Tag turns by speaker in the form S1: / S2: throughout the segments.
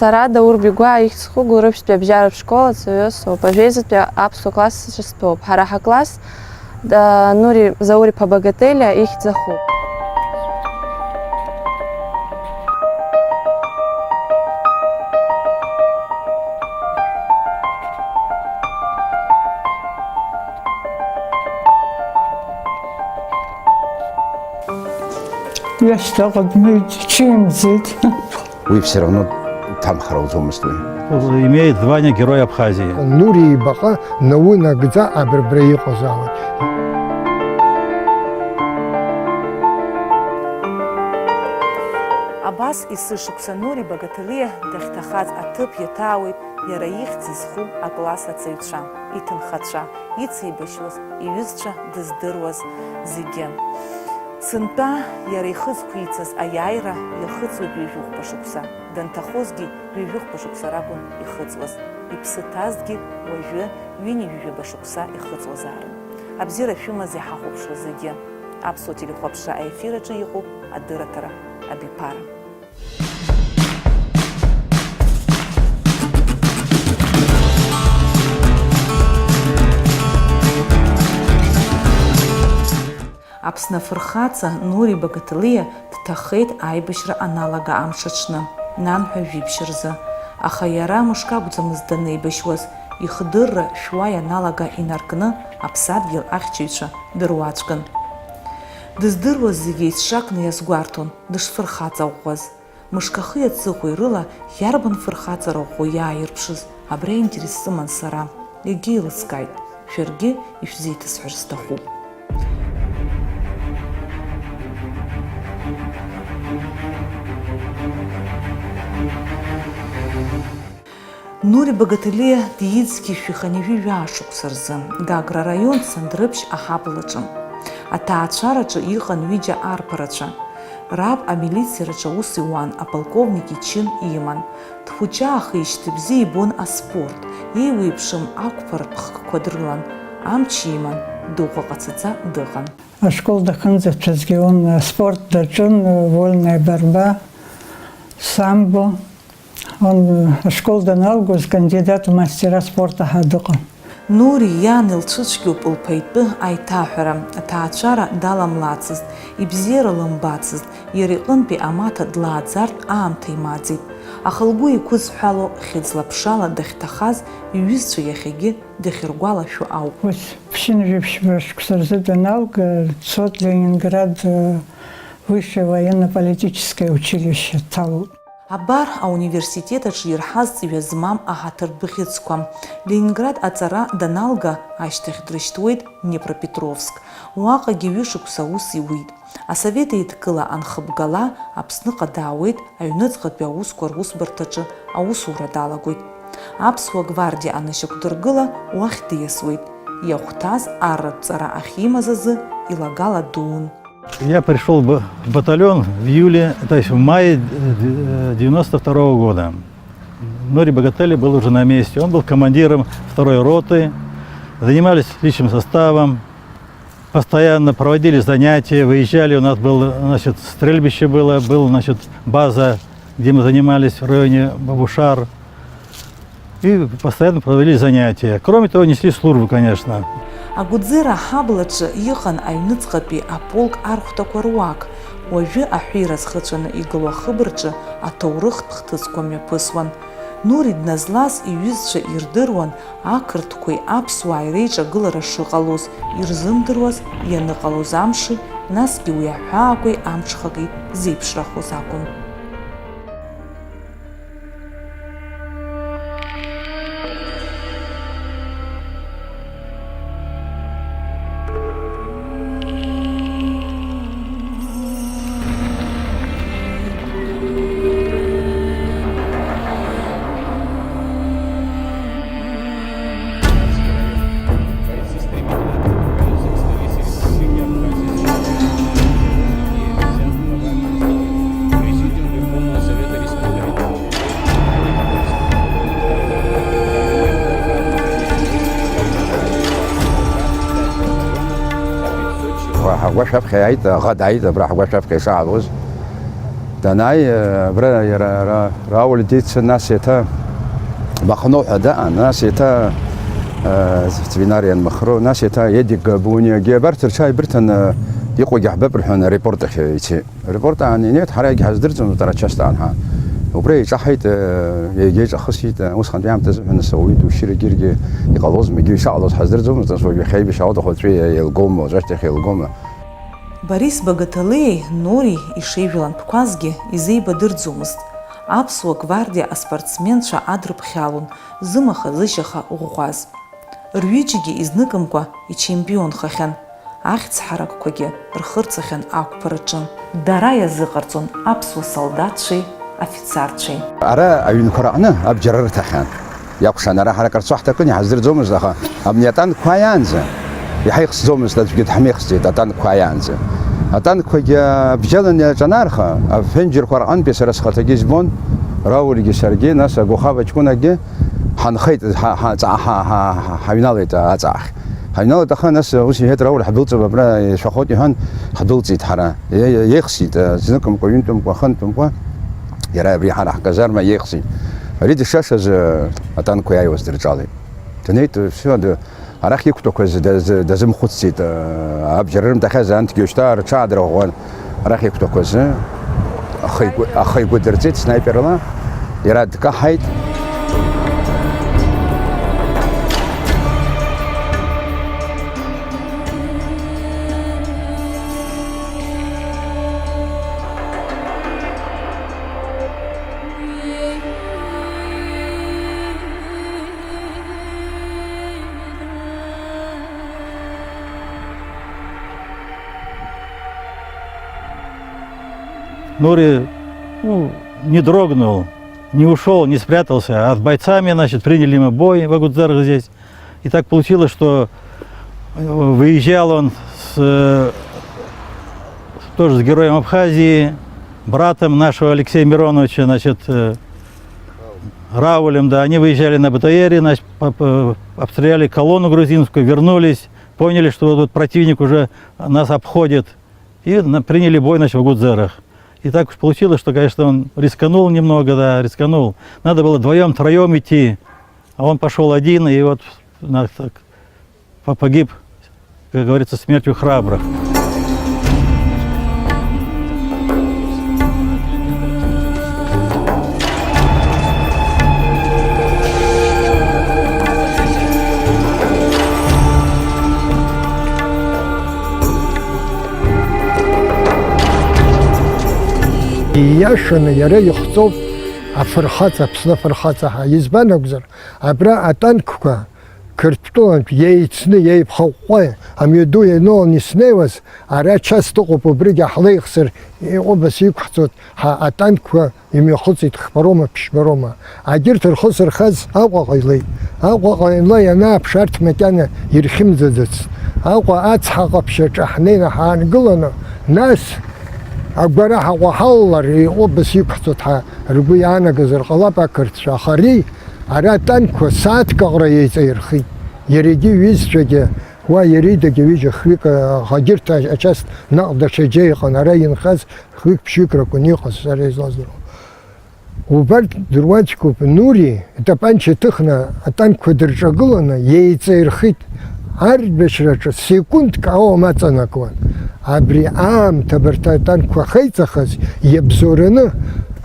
S1: Сара даурбигуа ихьсху гурыԥштәи абжьаратә школ ацаҩысоуп, ажәеизатәи аԥсуа класс ҿыстәоуп. Ҳара ҳакласс Нури Заур-иԥа Багателиа ихьӡахуп.
S2: Я считала, чем зит.
S3: Вы все равно там хараузомыслы.
S4: Имеет звание Героя Абхазии.
S5: Нури баха науна гза абрбрей хозавы.
S6: Абас исышықәса Нури Багателиа дахьҭахаз аҭыԥ иаҭаауеит иара ихьӡ зху акласс ацаҩцәа, иҭынхацәа, ицеибашьуаз, иҩызцәа дыздыруаз зегьы. Сынтәа иара ихы зқәицаз аиааира иахыҵуеит ҩажәихәба шықәса. Данҭахозгьы ҩажәихәба шықәса ракәын ихыҵуаз. Иԥсы ҭазгьы уажәы ҩынҩажәаба шықәса ихыҵуазаарын. Абзиара шәымаз иҳахәаԥшуа зегьы. Аԥсуа телехәаԥшра аефир аҿы иҟоуп адырраҭара, абиԥара. Аԥсны афырхаҵа Нури Багателиа дҭахеит аибашьра аналага амш аҽны, нанҳәа жәибжь рзы. Аха иара мышк акәӡамызт данеибашьуаз, ихдырра шәуа ианалага инаркны аԥсадгьыл ахьчаҩцәа дыруаӡәкын. Дыздыруаз зегьы еицшакны иазгәарҭон дышфырхаҵа ӷәӷәаз. Мышкахи аҵыхәеи рыла иарбан фырхаҵара ӷәӷәа иааирԥшыз, абри аинтерес сыман сара. Егьи еилыскааит, шәаргьы ишәзеиҭасҳәар сҭахуп. Нури Багателиа диицгьы шәиханижәи жәашықәса рзы Гагра араион Сандрыԥшь аҳаблаҿы. Аҭаацәараҿы иҟан ҩыџьа арԥарацәа. Раб амилициараҿы аус иуан, аполковник ичын иман. Дхәыҷаахеижьҭеи бзиа ибон аспорт, еиуеиԥшым ақәԥаратә хкқәа дрылан. Амч иман, дыӷәӷәа ҟацаӡа дыҟан.
S2: Ашкол дахьынӡаҭәазгьы он спорт даҿын, вольная борьба, самбо. Он ашкол даналгоз кандидат в мастера спорта дыҟан.
S6: Нури иан илцәыцәгьоуп лԥаитәы аиҭаҳәара, аҭаацәара даламлацызт, ибзиара лымбацызт, иара иҟынтәи амаҭа длааӡартә аамҭа имаӡеит. Аха лгәы еиқәызҳәало хьыӡла-ԥшала дахьҭахаз иҩызцәа иахьагьы дахьыргәалашәо ауп.
S2: Ԥшьынжәиԥшьба шықәса рзы даналга, дцот Ленинград высшее военно-политическое училище дҭалоуп.
S6: Абар ауниверситет аҿы ирҳаз ҵҩа змам аҳаҭыр бӷьыцқәа. Ленинград аҵара даналга ашьҭахь дрышьҭуеит Днепропетровск. Уаҟагьы ҩышықәса аус иуит. Асовет еидгыла анхыбгала Аԥсныҟа даауеит, аҩныҵҟатәи аусқәа русбарҭаҿы аусура далагоит. Аԥсуа гвардиа анышьақәдыргыла уахь диасуеит. Иахәҭаз арратәҵара ахьимаз азы илагала дуун.
S4: Я пришел в батальон в июле, то есть в мае 92 года. Нури Багателиа был уже на месте. Он был командиром второй роты. Занимались личным составом. Постоянно проводили занятия, выезжали. У нас было, значит, стрельбище было, значит, база, где мы занимались в районе Бабушар. И постоянно проводили занятия. Кроме того, несли службу, конечно.
S6: Агәӡыра аҳаблаҿы иҟан аҩныҵҟатәи аполк архәҭақәа руак. Уажәы аҳәира зхыҵәаны игылоу ахыбраҿы аҭоурыхтә хҭысқәа мҩаԥысуан. Нури дназлаз иҩызцәа ирдыруан ақырҭқәеи аԥсуааи реиҿагылара шыҟалоз, ирзымдыруаз ианыҟалоз амши, насгьы уи аҳәаақәеи амҽхаки зеиԥшрахоз акәын.
S3: حقوق شبخه عيد غد عيد براح حقوق شبخه ساعة روز данай бра раул дит нас это бахно хада нас это ветеринариян махро нас это едик буния гебарт чай британ يقوى جحبب رحنا ريبورت خيتي ريبورت عن نيت حراج حزدرت ترى تشست عنها وبري صحيت يجي خصيت وسخن ديام تزف نسوي وشير جيرجي يقلوز ميجي شعلوز حزدرت تسوي خيب شعود خطري يلقوم وجرت خيلقوم
S6: Борис Багаталеи Нори ишеижәлан тәқәазгьы изеибадырӡомызт. Аԥсуа гвардиа аспортсменцәа адрыԥхьалон зымаха-зышьаха ӷәӷәаз. Рҩыџьегьы изныкымкәа ичемпионхахьан. Ахьӡ-ҳаракқәагьы рхырҵахьан ақәԥараҿы. Дара иазыҟарҵон аԥсуа солдатцәеи афицарцәеи.
S3: ара аҩнқәа абџьар рҭахьан. Иакәшан ара ҳаракырц уаҳҭакын иҳаздырӡомызт, аха абни атанкқәа ааиаанӡа иҳаихсӡомызт аӡәгьы дҳамихсӡеит атанкқәа ааиаанӡа. Атанкқәагьы абжьалан иаҿанаарха, афенџьырқәа рҟынтәи сара схаҭагьы избон, Раулгьы саргьы, нас агәахава ҷкәынакгьы ҳанхеит, ҳаҩналеит аҵаахь. Ҳаҩналеит, аха нас ус иҳәеит Рауль ҳдәылҵып абра ишәахәоит иҳәан, ҳдәылҵит ҳара. Иеихсит зныкымкәа, ҩынтәымкәа, хынтәымкәа, иара абри ҳара ҳказарма иеихсит. Ари дышшашаз атанкқәа иааиуаз дырҿалеит. Днеит, всё, арахь иқәтәақәаз дазымхәыцит, абџьар рымҭахьаз анҭгьы уажәшьҭа рҽаадрыӷәӷәан, арахь иқәтәақәаз ахы игәы дырҵеит снайперла, иара дкаҳаит.
S4: Нури не дрогнул, не ушел, не спрятался, а с бойцами, значит, приняли мы бой в Агудзарах здесь. И так получилось, что выезжал он тоже с героем Абхазии, братом нашего Алексея Мироновича, значит, Раулем, да, они выезжали на БТРе, значит, обстреляли колонну грузинскую, вернулись, поняли, что вот противник уже нас обходит, и приняли бой, значит, в Агудзарах. И так уж получилось, что, конечно, он рисканул немного, да, рисканул. Надо было вдвоем, троем идти, а он пошел один, и вот погиб, как говорится, смертью храбрых.
S5: Ииашаны иара ихҵоуп афырхаҵа, Аԥсны афырхаҵа ҳәа. Избан акәзар, абра атанкқәа Қырҭтәылантә иеицны, иеиԥхаҟәҟәа амҩаду ианыланы иснеиуаз, ара час дыҟоуп, убригьы ҳлеихсыр иҟәыбас иқәҳҵоит, атанкқәа имҩахыҵит хԥарома, ԥшьбарома. Агьырҭ рхы зырхаз Аҟәаҟа илеит. Аҟәаҟа инла ианааԥш арҭ макьана ирхьымӡаӡацт. Аҟәа ацҳа ҟаԥшьаҿы ҳнеины ҳаангыланы, нас агәара ҳаҟәаҳаллар иҟәыбас иқәҳҵоит ҳәа ргәы иаанагазар ҟалап ақырҭцәа. Аха ари ара атанкқәа сааҭк аҟара иеиҵаирхеит. Иаргьы иҩызцәагьы, уа иаридагьы ҩыџьа хҩык, агьырҭ ачас наҟ даҽа џьа иҟан, ара инхаз хҩык-ԥшьҩык ракәын иҟаз, сара излаздыруа. Убарҭ дыруаӡәкуп. Нури итапанча ҭыхны атанкқәа дырҿагыланы иеиҵаирхеит. Арбашьраҿы секундк ауам аҵанакуан. Абри аамҭа абарҭ атанкқәа ахеиҵахаз иабзоураны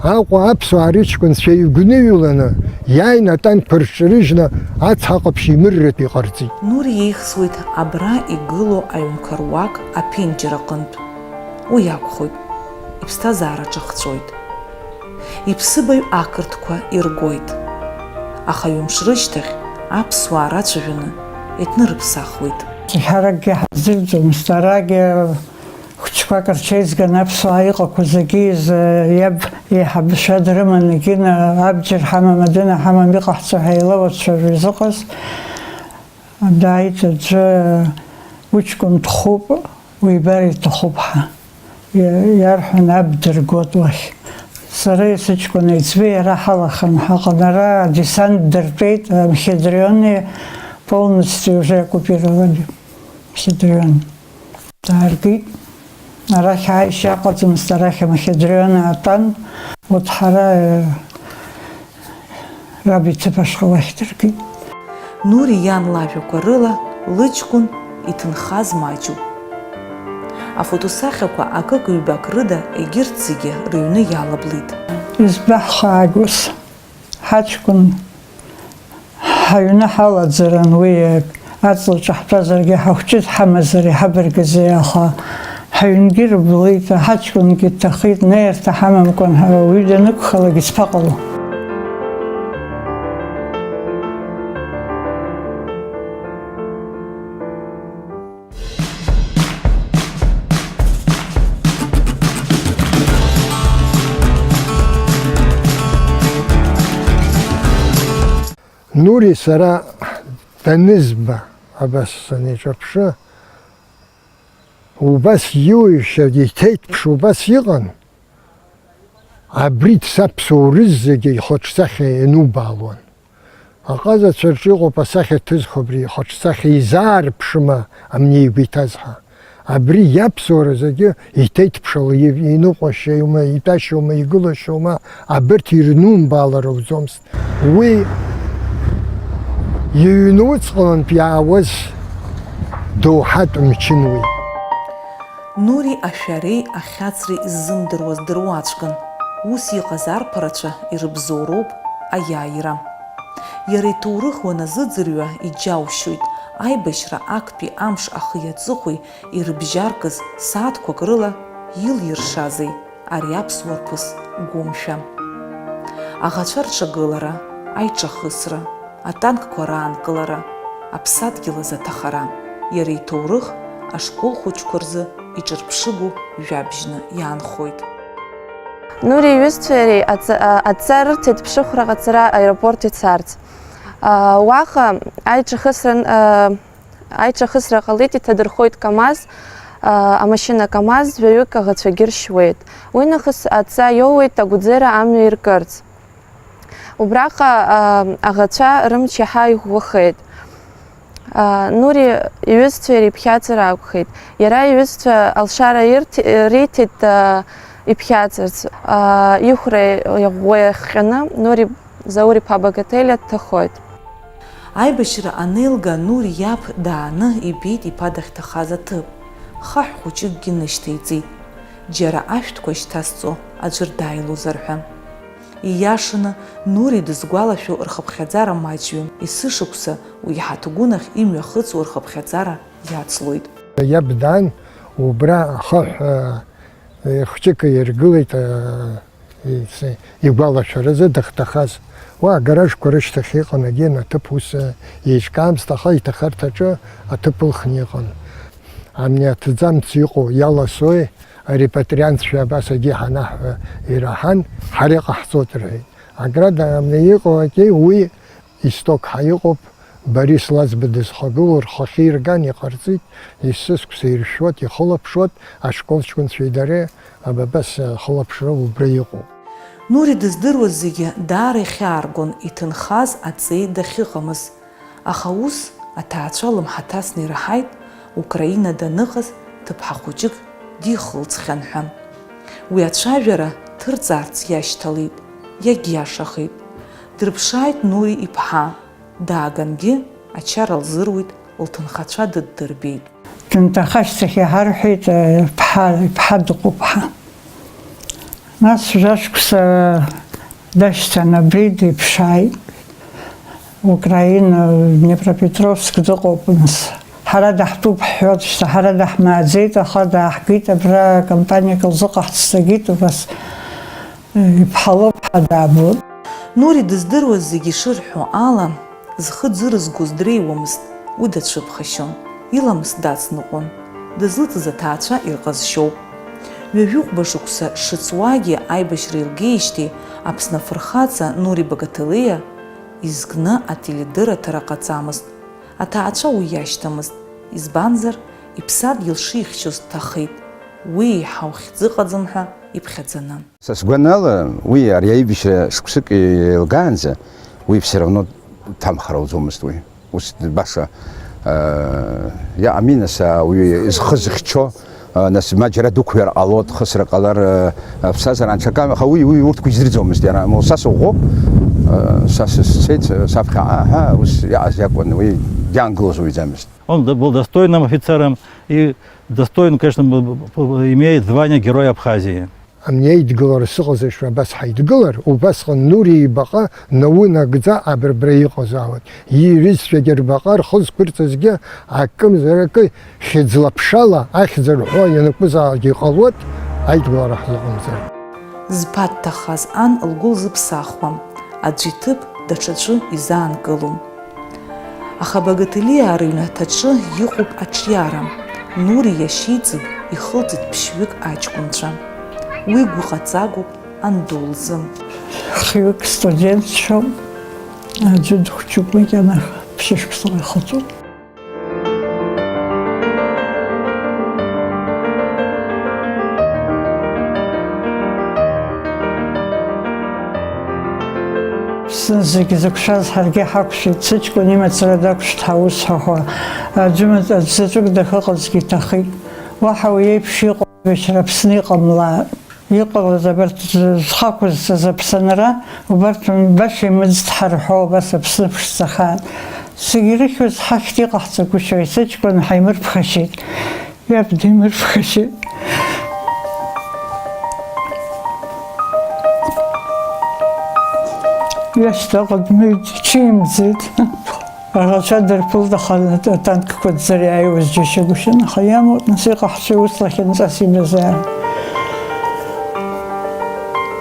S5: Аҟәа аԥсуаа рыҷкәынцәа игәныҩланы иааины атанкқәа рҿарыжьны ацҳа ҟаԥшь имырратә иҟарҵеит.
S6: Нури иеихсуеит абра игылоу аҩнқәа руак аԥенџьыр аҟынтә. Уи акәхоит, иԥсҭазаара ҿахҵәоит. Иԥсыбаҩ ақырҭқәа иргоит. Аха ҩымш рышьҭахь аԥсуаа рацәажәаны иҭнырыԥсахуеит.
S2: Ҳаракгьы ҳзырӡомызт, арагьы хәыҷқәак рҽеизган аԥсуаа иҟақәа зегьы иаб еиҳабацәа дрыман егьины абџьар ҳамам, адәына ҳамам, иҟаҳҵо ҳәа еилауацәажәо изыҟаз. Дааит аӡәы уҷкәын дхуп, уибар иҭахуп ҳәа иарҳәон аб дыргот уахь. Сара сыҷкәын еиҵбы иара ҳалахан ҳаҟан, ара десант дыртәеит, Мхедриони полностью уже оккупировали Мхедрён. Дааргеит, арахь аишьа аҟаӡамызт, арахь амахьыдрыҩан аатәан, урҭ ҳара раб иҭыԥ ашҟа уахь дыргеит.
S6: Нури иан лажәақәа рыла лыҷкәын иҭынхаз маҷуп. Афотосахьақәа акык-ҩбак рыда егьырҭ зегьы рыҩны иалаблит.
S2: Избаҳхаагәыс ҳаҷкәын ҳаҩны ҳалаӡаран, уи аҵлаҿы ҳтәазаргьы ҳахәҷы дҳамазар иҳабаргызеи, аха ҳаҩнгьы рыблит, ҳаҷкәынгьы дҭахеит, неирҭа ҳамамкәан уи данықәхалак исԥаҟало.
S5: Нури сара данызба абас саниҿаԥшы, убас иуишьа иҭеиҭԥш убас иҟан, абри саԥсуа рыз зегьы ихаҿсахьа ианубаалуан. Аҟазацәа рҿы иҟоуп асахьа ҭызхуа, абри ихаҿсахьа изаарԥшыма амнеигәа иҭазҳа. Абри иаԥсуара зегьы иҭеиҭԥшала иныҟәашьоума, итәашьоума, игылашьоума, абырҭ ирнумбаалар ауӡомызт. Уи иҩнуҵҟалантә иаауаз доуҳатә мчын уи.
S6: Нури ашәареи ахьаҵреи иззымдыруаз дыруаӡәкын. Ус иҟаз арԥарацәа ирыбзоуроуп аиааира. Иара иҭоурых уаназыӡырҩуа иџьаушьоит аибашьра актәи амш ахи аҵыхәеи ирыбжьаркыз сааҭқәак рыла илиршазеи ари аԥсуа арԥыс гәымшәа. Аӷацәа рҿагылара, аиҿахысра, атанкқәа раанкылара, аԥсадгьыл азы аҭахара, иара иҭоурых ашкол хәыҷқәа рзы иҿырԥшыгоу жәабжьны иаанхоит.
S1: Нури иҩызцәеи адҵа рырҭеит ԥшыхәра ҟаҵара аеропорт ицарц. Уаҟа аиҿахысра ҟалеит, иҭадырхоит КАМАЗ, амашьына КАМАЗ жәаҩык аӷацәагьы ршьуеит. Уи нахыс адҵа иоуеит агәӡыра амҩа иркырц. Убраҟа аӷацәа рымч иаҳа иӷәӷәахеит. Нури иҩызцәеи иԥхьаҵыр акәхеит. Иара иҩызцәа алшара риҭеит иԥхьаҵырц. Ихәра иӷәӷәа иахҟьаны Нури Заур-иԥа Багателиа дҭахоит.
S6: Аибашьра анеилга Нури иаб дааны ибеит иԥа дахьҭахаз аҭыԥ. Хаҳә хәыҷыкгьы нышьҭеиҵеит. Џьара ашәҭқәа шьҭазҵо аӡәыр дааилозар ҳәа. Ииашаны Нури дызгәалашәо рхыԥхьаӡара маҷҩым. Есышықәса уи иҳаҭгәынахь имҩахыҵуа рхыԥхьаӡара иацлоит.
S5: Иаб даан, убра ахаҳә хәҷык иргылеит игәалашәаразы дахьҭахаз. Уа агаражқәа рышьҭахь иҟан агьын аҭыԥ ус еиҿкаамызт, аха иҭахарҭаҿы аҭыԥ ылхны иҟан. Амни аҭӡамц иҟоу иаласои, арепатриантцәа абасагьы ҳанаҳҳәа ираҳан, ҳара иҟаҳҵоит рҳәеит. Аграда амни иҟоугьы уи истокҳа иҟоуп, Борис Лазба дызхагылоу рхахьы ирган иҟарҵеит, есысқәса иршәуеит, ихылаԥшуеит, ашколчкәынцәа идареи абас хылаԥшра убра иҟоуп.
S6: Нури дыздыруаз зегьы даара ихьааргон иҭынхаз аҵеи дахьыҟамыз. Аха ус аҭаацәа лымҳаҭасны ираҳаит, Украина даныҟаз ҭыԥҳа хәыҷык дихылҵхьан ҳәа. Уи ацәажәара ҭырҵаарц иашьҭалеит, иагьиашахеит. Дрыԥшааит Нури иԥҳа. Даагангьы ачара лзыруит, лҭынхацәа дыддырбеит.
S2: Дынҭахашьҭахь иҳарҳәеит иԥҳа дыҟоуп ҳа. Нас жәашықәса дашьҭан абри диԥшааит. Украина, Днепропетровск дыҟоуп нас. Ҳара даҳтәуп ҳҳәот, шьҭа ҳара даҳмааӡеит, аха даҳгеит, абра кампаниак лзыҟаҳҵагеит, убас иԥҳа лыԥҳа даабоит.
S6: Нури дыздыруаз зегьы шырҳәо ала, зхы дзырызгоз дреиуамызт, уи дацәыԥхашьон, иламыс дацныҟәон, дызлыҵыз аҭаацәа ирҟазшьоуп. Ҩажәиҟәба шықәса шыцуагьы аибашьра илгеижьҭеи Аԥсны афырхаҵа Нури Багателиа изкны ателедырраҭара ҟаҵамызт. Аҭаацәа уи иашьҭамызт, избанзар иԥсадгьыл шихьчоз дҭахеит, уи еиҳа ухьӡыҟаӡам ҳәа иԥхьаӡаны.
S3: Са сгәанала, уи ари аибашьра шықәсык еилгаанӡа, уи все равно ҭамхара ауӡомызт уи. Ус баша иааминаса уи зхы зыхьчо нас маџьара дуқәҩар ҟалот, хысра ҟалар аԥсҭазаара анҽакам, аха уи урҭқәа изрыӡомызт иара. Са сыӷәӷәоуп, са сцеит, саԥхьа ус иаҟаз иакәын, уи диаангылоз уиӡамызт.
S4: Он был достойным офицером и достоин, конечно, имеет звание Героя Абхазии.
S5: Амни идгылар сыҟазашәа абас ҳаидгылар, убасҟан Нури ибаҟа наунагӡа абырбра иҟазаауан. Иҩызцәагьы рбаҟа рхы зқәырҵазгьы акымзаракы хьыӡла-ԥшала ахьӡ рҳәо ианакәызаалгьы иҟалоит, аидгылара ҳзыҟамзар.
S6: Зԥа дҭахаз ан лгәы лзыԥсахуам, аӡәы иҭыԥ даҽаӡәы изаанкылом. Аха Багаҭелиаа рыҩнаҭаҿы иҟоуп аҿиара. Нури иашьеиҵб ихылҵит ԥшьҩык аҷкәынцәа. Уи гәыҟаҵагоуп анду лзы.
S2: Хҩык студентцәоуп, аӡәы дхәыҷуп макьана ԥшьышықәсала ихыҵуп. Зегьы зықәшәаз ҳаргьы ҳақәшәеит, сыҷкәын имацара дақәшәт ҳаусҳәахуа, заҵәык дахыҟазгьы иҭахит. Уаҳа уи еиԥш иҟоушьара Аԥсны иҟамлааит. Иҟалаз абарҭ зхақәызҵаз аԥсанара, убарҭ баша имыӡҭҳарҳәо абас Аԥсны ԥшӡахаан. Зегьы ирыхьуаз ҳахьтә иҟаҳҵагәышьоит, сыҷкәын ҳаимырԥхашьеит, иаб димырԥхашьеит. Иашьҭаҟа дмыҩт, иҽимӡеит. Аӷацәа дырԥылт, аха атанкқәа дцар иааиуаз џьашьагәышьан, аха иамоуп, нас иҟаҳҵоит ус лахьынҵас имазаара.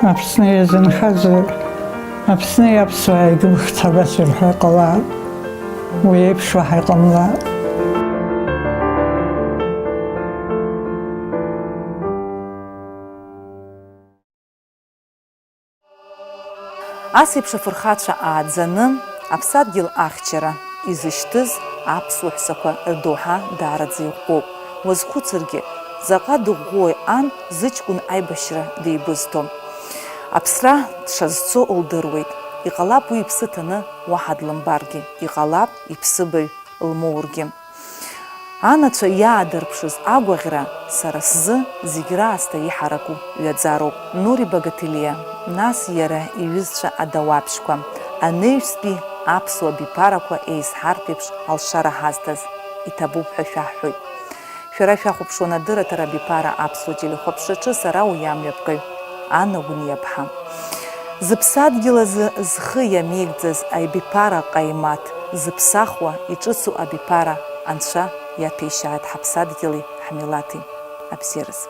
S2: Аԥсны иазынхазар, Аԥсни аԥсуаа егьымхт абас ирҳәо иҟалааит, уи еиԥш уаҳа иҟамлааит.
S6: Асеиԥш афырхацәа ааӡаны аԥсадгьыл ахьчара изышьҭыз аԥсуа ҳәсақәа рдоуҳа даараӡа иӷәӷәоуп. Уазхәыцыргьы, заҟа дыӷәӷәои ан зыҷкәын аибашьра деибызҭо. Аԥсра дшазцо лдыруеит. Иҟалап уи иԥсы ҭаны уаҳа длымбаргьы, иҟалап иԥсыбаҩ лмоургьы. Анацәа иаадырԥшыз агәаӷьра сара сзы зегь раасҭа иҳараку ҩаӡароуп. Нури Багаҭелиа, нас иара иҩызцәа адауаԥшьқәа, анаҩстәи аԥсуа биԥарақәа еизҳартә еиԥш алшара ҳазҭаз иҭабуп ҳәа шәаҳҳәоит. Шәара шәахәаԥшуан адырраҭара биԥара аԥсуа телехәаԥшраҿы сара уи амҩаԥгаҩ Анна Гәыниаԥҳа. Зыԥсадгьыл азы зхы иамеигӡаз аибиԥара ҟаимаҭ, зыԥсахуа иҿыцу абиԥара Анцәа иаҭәеишьааит ҳаԥсадгьыли ҳмилаҭи. Абзиараз.